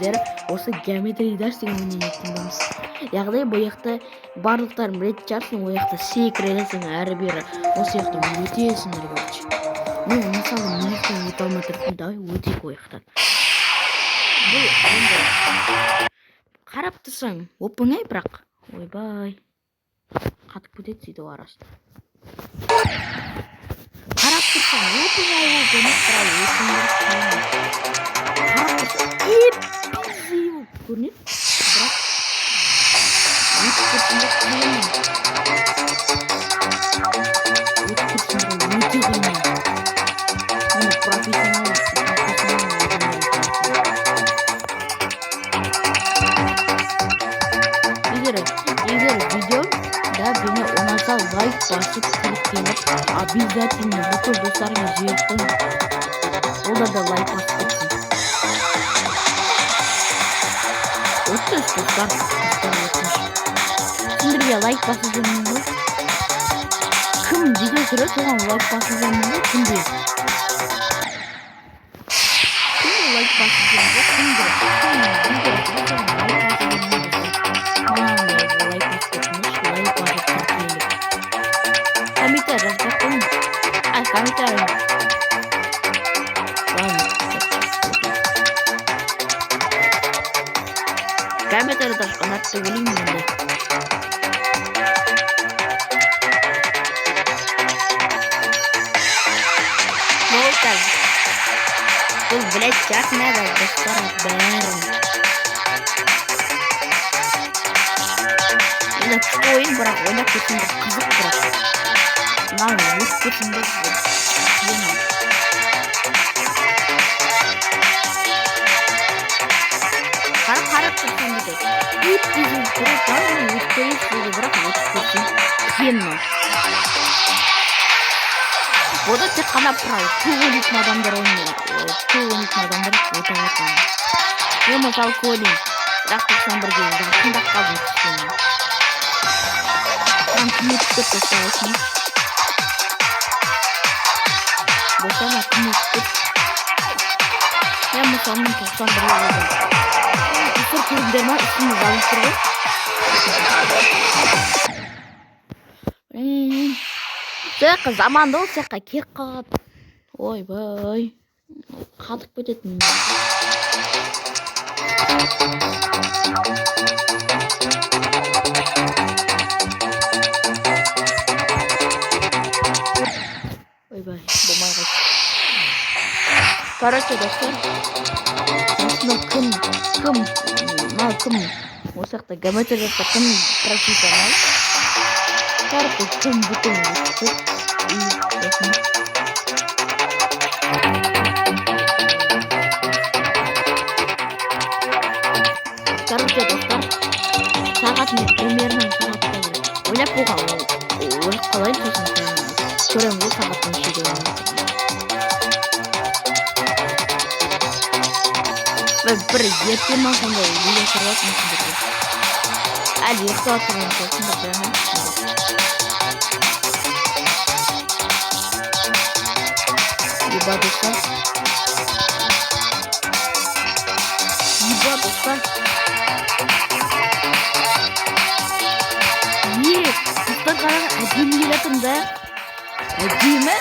сіздер осы геометрия дәрістегі өнерді тыңдаңыз. Яғни бұл жақта барлықтарың білетін шығарсың, ол жақта секретсің әрі бері осы жақта өтесіңдер короче. Мен мысалы мен жақтан өте алмай тұрмын, давай өтейік ол жақтан. Бұл енді қарап тұрсаң оп-оңай, бірақ ойбай қатып кетеді сөйтіп арасында. Қарап тұрсаң оп-оңай болып емес, бірақ қарап тұрсаң еп-пизи болып көрінеді, бірақ өтіп кетсінде қиын. Өтіп кетсінде өте қиын. Оны профессионал егер видео да бені ұнаса лайк басып кликкеніп, обязательно бүкіл достарыңа жіберіп қойыңыз. Олар да лайк басып кетсін. Өтініш достар, сендерге лайк басып жүрмін ғой. Кім видео көреді, соған лайк басып жүрмін ғой, кімде? Кімде лайк басып жүрмін ғой, кімде? Комментарий жазып қойыңыз. Комментарий. Комментарий даже ұнатты білеймін енді. Болтар. Бұл білет жақын әді достар бәрін. Енді күшті ойын, бірақ ойнап кетсем бір қызық бірақ. Мынау өтіп кетсем де қарап тұрсам дейді. Өтпейді көріп жалын өтпейді дейді, бірақ өтіп кетсем қиын. Бұда тек қана көп ойнайтын адамдар ойнайды. Көп ойнайтын адамдар өте қатан. Мен мысалы көп ойнаймын, бірақ 91-ге жақындап қалдым кішкене. Там кім өтіп кетті достар. Достарына кім өтіп кетті. Мен мысалы 91-ге ойнайды. Үстір көріңдер ма, үстімі жазып тұр ғой. Сояққа заманды ол, сояққа кек қалады. Ойбай, қатып кететін. Ойбай, болмай қойды. Короче, достар, кім осы жақта геометрияда кім профессионал, короче, кім бүтін өтіп короче, достар, сағатын примерно сағатта ойлап болған ой қалай сосын көремін ғой сағаттың ішінде бір ертең ма сондай видео түсіріп мүмкіндік. Әлі ұйықтап тұрған сосын білемін. Еба достар. Достар қараға әдемі келетін да. Әдемі?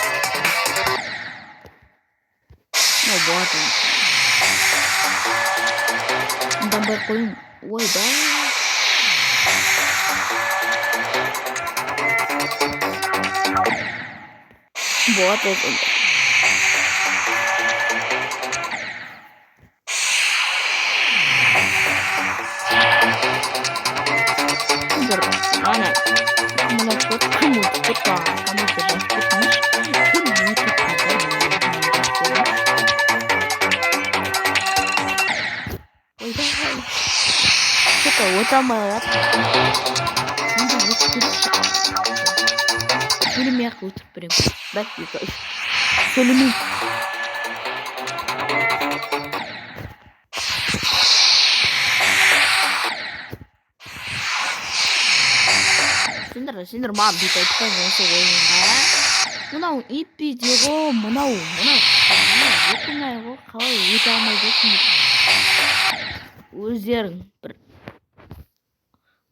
Болады. Мұндан бар қойын. Ой, да. Болады ол. Ана, мұна көт, кім өтіп кетті, комментер жазып кетіңіз. Кім өтіп кетті? Ойдай, что-то өтамай жатыр. Енді өтіп кетті. Сөйлемей-ақ өтіп беремін. Бәк, екі, үш. Сөйлемей. Сендер маған бүйтіп айтпай осы ойында. Мынау иппи дего, мынау оп-оңай ғой, қалай өте алмай жүрсің. өздерің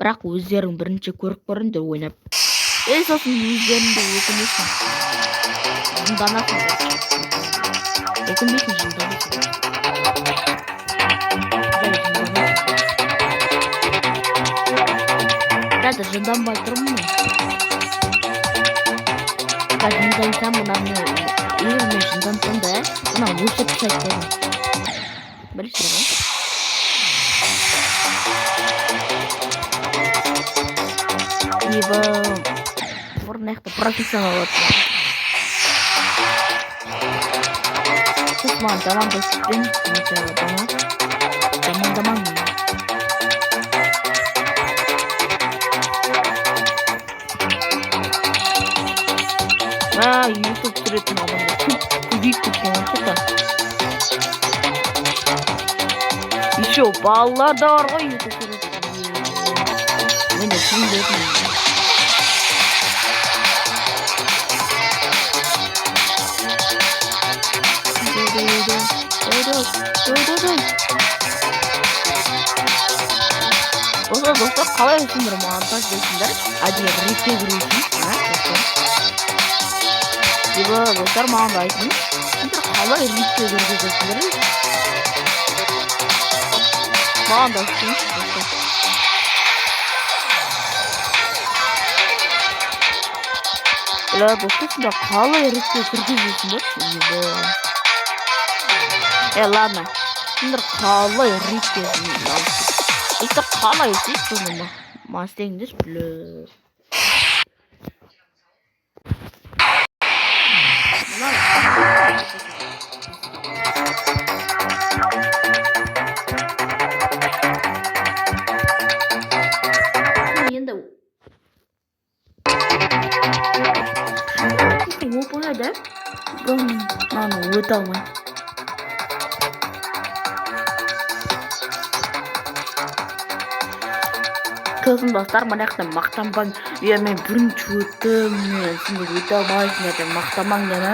бірақ өздерің бірінші көріп көріңдер ойнап. Сосын өздеріңді өкінесің. Жынданасың. Өкінбейсің, жынданасың. Қазір жынданбай тұрмын мен. Қазір жындансам мынаны егер мен жындансам да мына өшіп тастайды дедім. Білесіздер ғой? Ибо бұрын профессионал отыр. Сіз маған замандастықпен замандаман. YouTube түсіретін адамдар көбейіп кеткен онша. Еще балалар да бар ғой YouTube түсіретін. Мен де түсінбедім. Достар, қалай өсіңдер монтаж дейсіңдер? Әдейі ретке кіресің. Достар, маған да айтыңыз. Сендер қалай ретке кіргізесіңдер? Маған да айтыңыз. Достар, сендер қалай ретке кіргізесіңдер? Ладно. Сендер қалай ретке кіргізесіңдер? Dostlar қалай істейсіз оны ма істеңдер біле. Енді опыңайды мынаны өте алмай. Kızım dostlar, manaqdan maqtanban. Men birinchi o'tdim. Sen o'ta olmaysizlar deb maqtaman yana.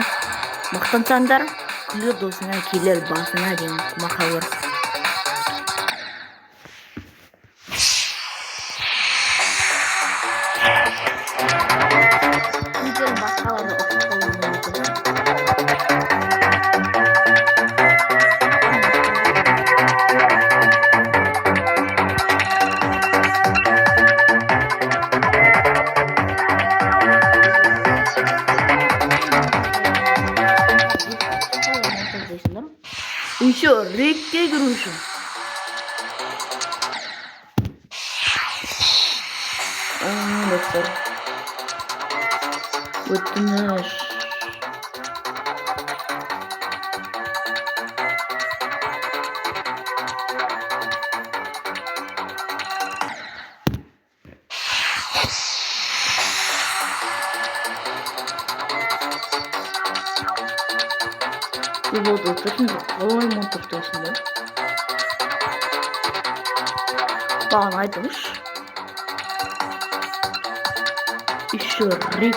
Maqtansanglar, kulir do'stinglar kelar basinglar degan maqavir. Sizlar boshqalarni o'qib qo'yinglar. Еще ретке кіруші. Достар. Өтініш. 이거 어떻게 қалай монтаждайсыңдар? Маған айтыңызшы. Еще рик.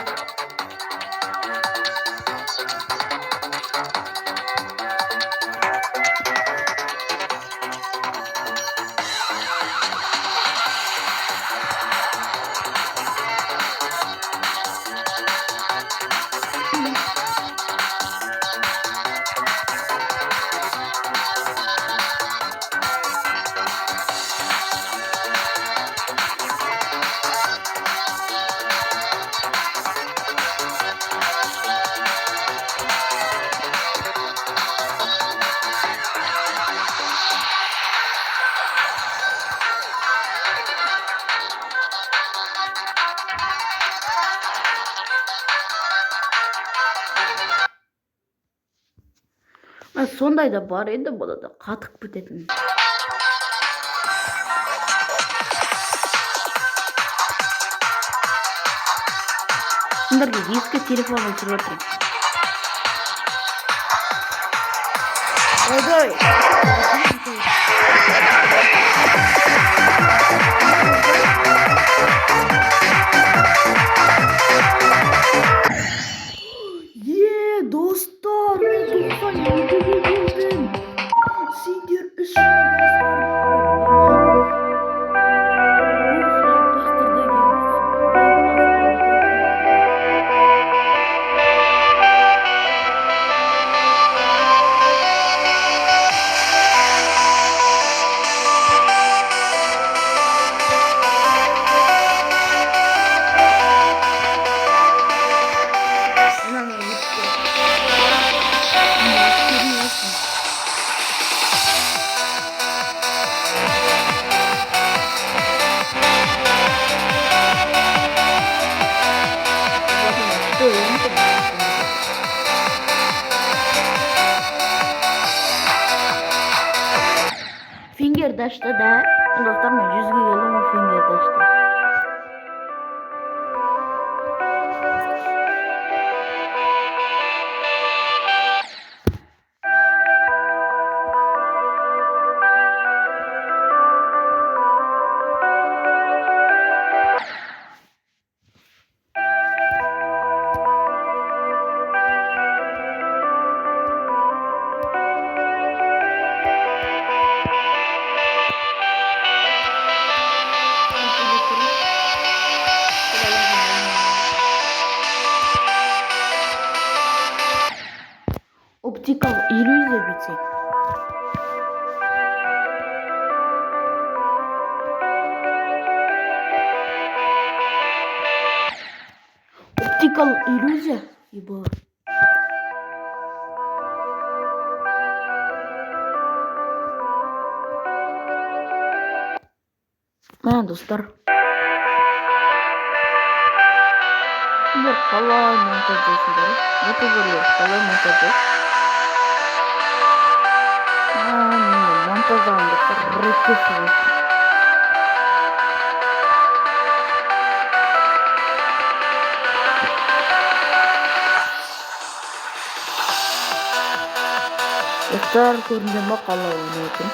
Сондай да бар еді, бұл да қатық бітетін. Сендерге ескі телефонын түсіріп отырмын. Ойдай! Достар, мен 97-ге келдім. Сендер үшін достар. дашта да. Достар мен 100-ге келдім фингер дашта. Оптикал иллюзия бити. Оптикал иллюзия. Ибо. Достар. Сендер қалай монтаждайсыңдар? Ютуберлер қалай монтаждайды? Монтаждағанды реттесің. Достар көрінген ма қалай ойнайтын?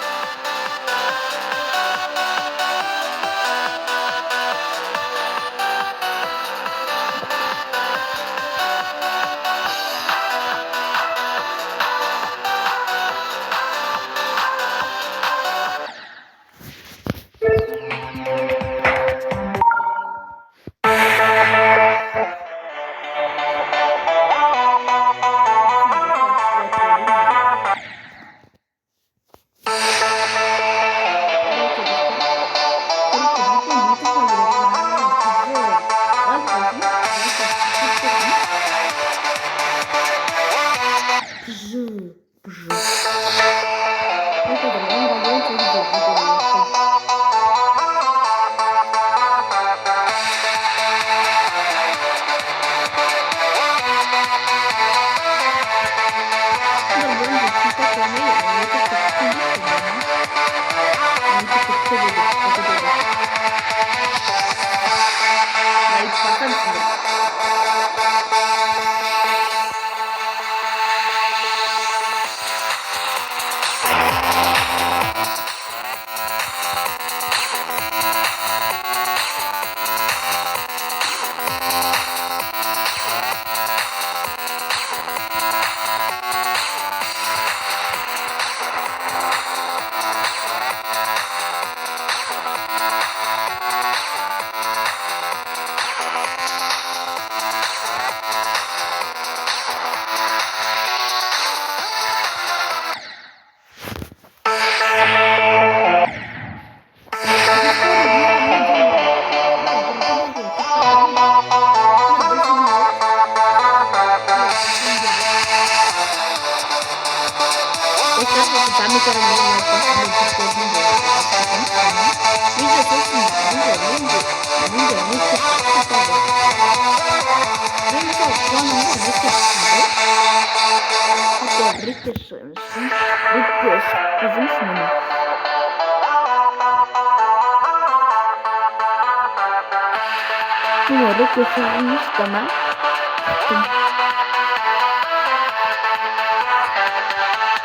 Tamam.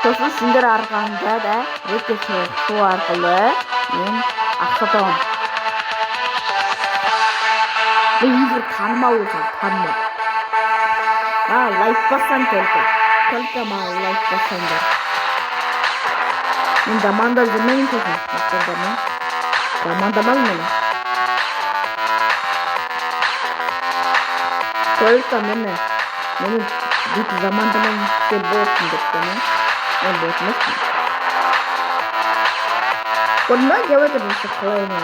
Сосын сендер арқаңда да өте су арқылы мен ақша табамын. Бұл егер танымал болсаң, танымал. Лайк бассаң только маған лайк бассаңдар. Мен заманда жүрмеймін сосын. Замандамаймын мені. Только мені бүйтіп замандамаймын деп болсын деп қана. Он будет мысли. Одна делает это все холодно.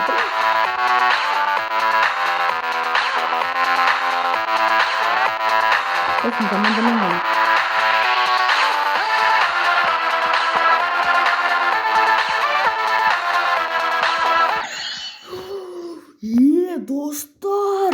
Очень заманчиво. Достар!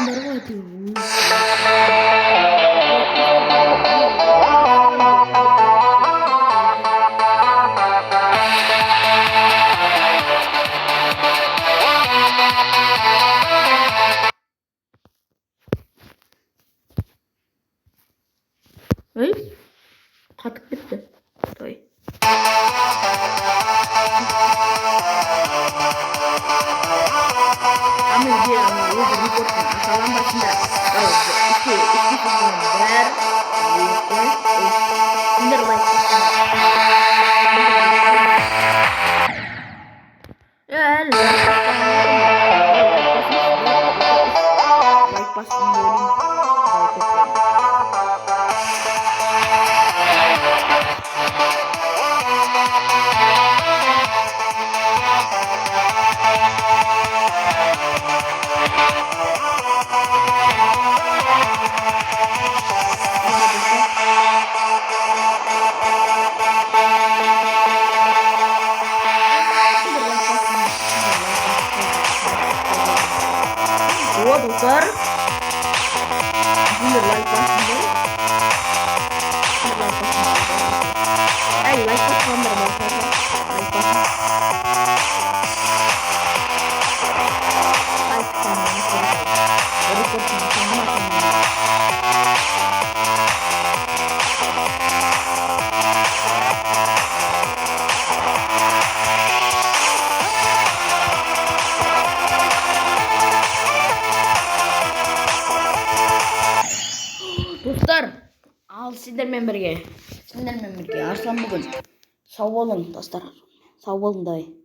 Дарга тийм. Эй? Қатып кетті. Той. Өзі рекордтың аталған басында ішкі сіздің бір, сендер лайк Dostlar. Şimdi like basın. Ay like basın da arkadaşlar. Like basın. Like basın. Dostlar, al sizlerмен бірге Arslan bugün. Sağ olun dostlar. Sağ olun dayı.